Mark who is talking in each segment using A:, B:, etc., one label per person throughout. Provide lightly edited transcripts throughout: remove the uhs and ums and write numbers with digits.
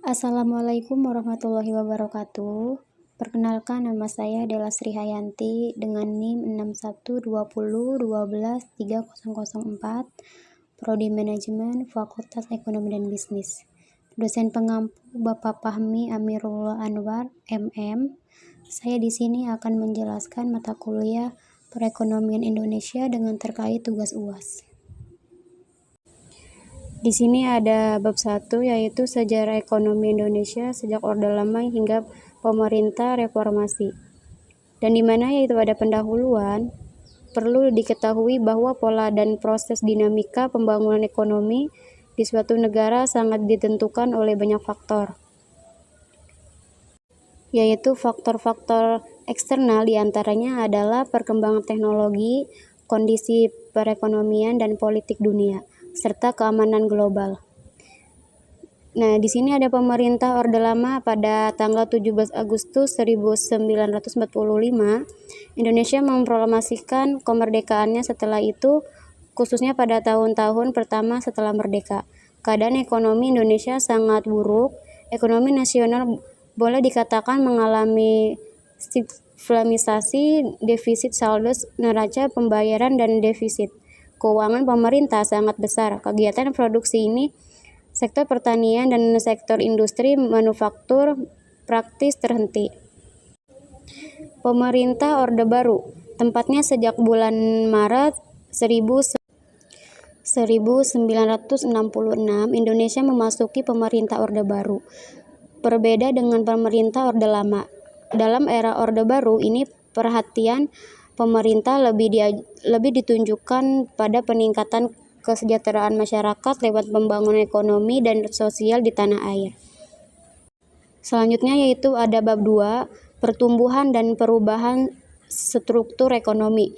A: Assalamualaikum warahmatullahi wabarakatuh. Perkenalkan, nama saya Dela Sri Hayanti dengan NIM 6120121304, Prodi Manajemen, Fakultas Ekonomi dan Bisnis. Dosen pengampu Bapak Fahmi Amirullah Anwar, MM. Saya di sini akan menjelaskan mata kuliah Perekonomian Indonesia dengan terkait tugas UAS. Di sini ada bab 1, yaitu sejarah ekonomi Indonesia sejak Orde Lama hingga pemerintah reformasi. Dan di mana yaitu ada pendahuluan, perlu diketahui bahwa pola dan proses dinamika pembangunan ekonomi di suatu negara sangat ditentukan oleh banyak faktor, yaitu faktor-faktor eksternal, diantaranya adalah perkembangan teknologi, kondisi perekonomian dan politik dunia, serta keamanan global. Nah, di sini ada pemerintah Orde Lama pada tanggal 17 Agustus 1945, Indonesia memproklamasikan kemerdekaannya. Setelah itu, khususnya pada tahun-tahun pertama setelah merdeka, keadaan ekonomi Indonesia sangat buruk. Ekonomi nasional boleh dikatakan mengalami stagflasi, defisit saldo neraca pembayaran dan defisit keuangan pemerintah sangat besar. Kegiatan produksi ini, sektor pertanian dan sektor industri manufaktur praktis terhenti. Pemerintah Orde Baru, tempatnya sejak bulan Maret 1966, Indonesia memasuki pemerintah Orde Baru. Berbeda dengan pemerintah Orde Lama. Dalam era Orde Baru ini, perhatian pemerintah lebih ditunjukkan pada peningkatan kesejahteraan masyarakat lewat pembangunan ekonomi dan sosial di tanah air. Selanjutnya yaitu ada bab 2, pertumbuhan dan perubahan struktur ekonomi,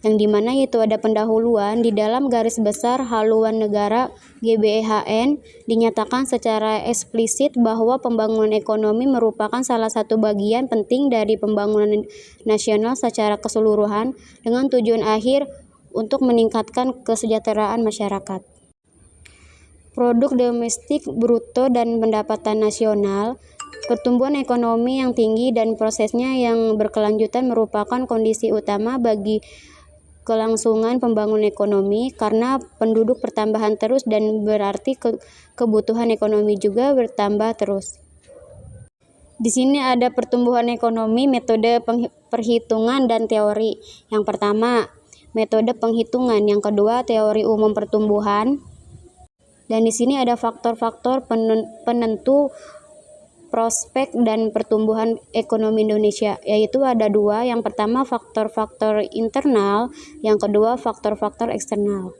A: yang dimana yaitu ada pendahuluan. Di dalam garis besar haluan negara GBHN dinyatakan secara eksplisit bahwa pembangunan ekonomi merupakan salah satu bagian penting dari pembangunan nasional secara keseluruhan, dengan tujuan akhir untuk meningkatkan kesejahteraan masyarakat. Produk domestik bruto dan pendapatan nasional. Pertumbuhan ekonomi yang tinggi dan prosesnya yang berkelanjutan merupakan kondisi utama bagi kelangsungan pembangunan ekonomi, karena penduduk bertambahan terus dan berarti kebutuhan ekonomi juga bertambah terus. Di sini ada pertumbuhan ekonomi, metode perhitungan dan teori. Yang pertama, metode penghitungan. Yang kedua, teori umum pertumbuhan. Dan di sini ada faktor-faktor penentu prospek dan pertumbuhan ekonomi Indonesia, yaitu ada 2. Yang pertama, faktor-faktor internal, yang kedua faktor-faktor eksternal.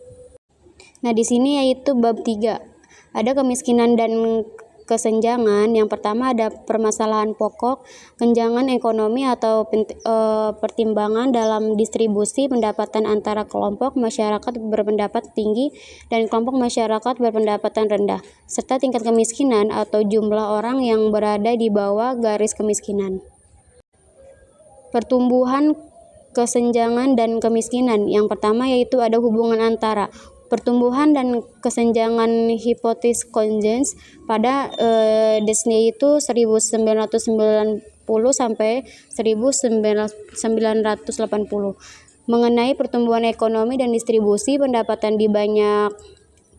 A: Nah, di sini yaitu bab 3. Ada kemiskinan dan kesenjangan. Yang pertama ada permasalahan pokok, kenjangan ekonomi atau pertimbangan dalam distribusi pendapatan antara kelompok masyarakat berpendapat tinggi dan kelompok masyarakat berpendapatan rendah, serta tingkat kemiskinan atau jumlah orang yang berada di bawah garis kemiskinan. Pertumbuhan, kesenjangan dan kemiskinan. Yang pertama yaitu ada hubungan antara pertumbuhan dan kesenjangan hipotesis Cousins pada Desne itu 1990 sampai 1980 mengenai pertumbuhan ekonomi dan distribusi pendapatan di banyak,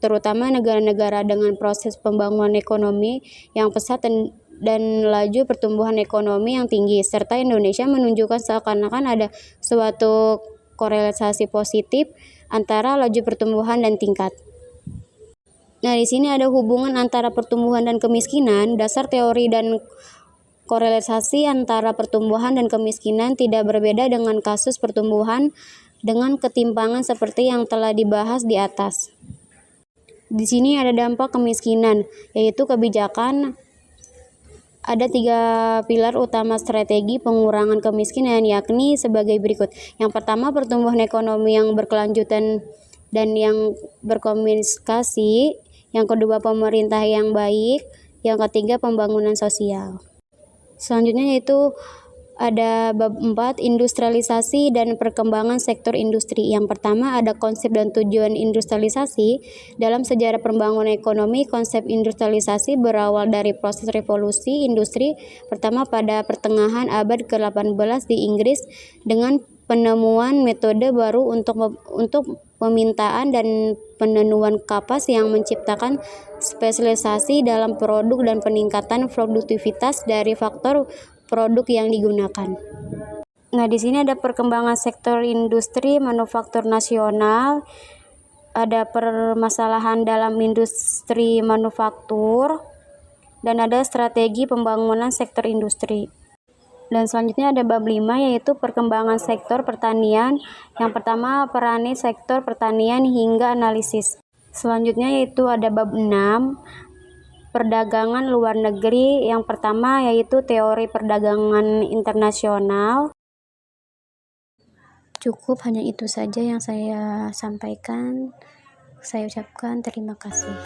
A: terutama negara-negara dengan proses pembangunan ekonomi yang pesat dan laju pertumbuhan ekonomi yang tinggi, serta Indonesia menunjukkan seakan-akan ada suatu korelasi positif antara laju pertumbuhan dan tingkat. Nah, di sini ada hubungan antara pertumbuhan dan kemiskinan. Dasar teori dan korelasi antara pertumbuhan dan kemiskinan tidak berbeda dengan kasus pertumbuhan dengan ketimpangan seperti yang telah dibahas di atas. Di sini ada dampak kemiskinan, yaitu kebijakan. Ada 3 pilar utama strategi pengurangan kemiskinan, yakni sebagai berikut. Yang pertama, pertumbuhan ekonomi yang berkelanjutan dan yang berkomunikasi. Yang kedua, pemerintah yang baik. Yang ketiga, pembangunan sosial. Selanjutnya yaitu Ada bab 4, industrialisasi dan perkembangan sektor industri. Yang pertama ada konsep dan tujuan industrialisasi. Dalam sejarah pembangunan ekonomi, konsep industrialisasi berawal dari proses revolusi industri pertama pada pertengahan abad ke-18 di Inggris dengan penemuan metode baru untuk pemintaan dan penenuan kapas yang menciptakan spesialisasi dalam produk dan peningkatan produktivitas dari faktor produk yang digunakan. Nah, di sini ada perkembangan sektor industri manufaktur nasional, ada permasalahan dalam industri manufaktur, dan ada strategi pembangunan sektor industri. Dan selanjutnya ada bab 5 yaitu perkembangan sektor pertanian. Yang pertama peran sektor pertanian hingga analisis. Selanjutnya yaitu ada bab 6 perdagangan luar negeri. Yang pertama yaitu teori perdagangan internasional. Cukup hanya itu saja yang saya sampaikan. Saya ucapkan terima kasih.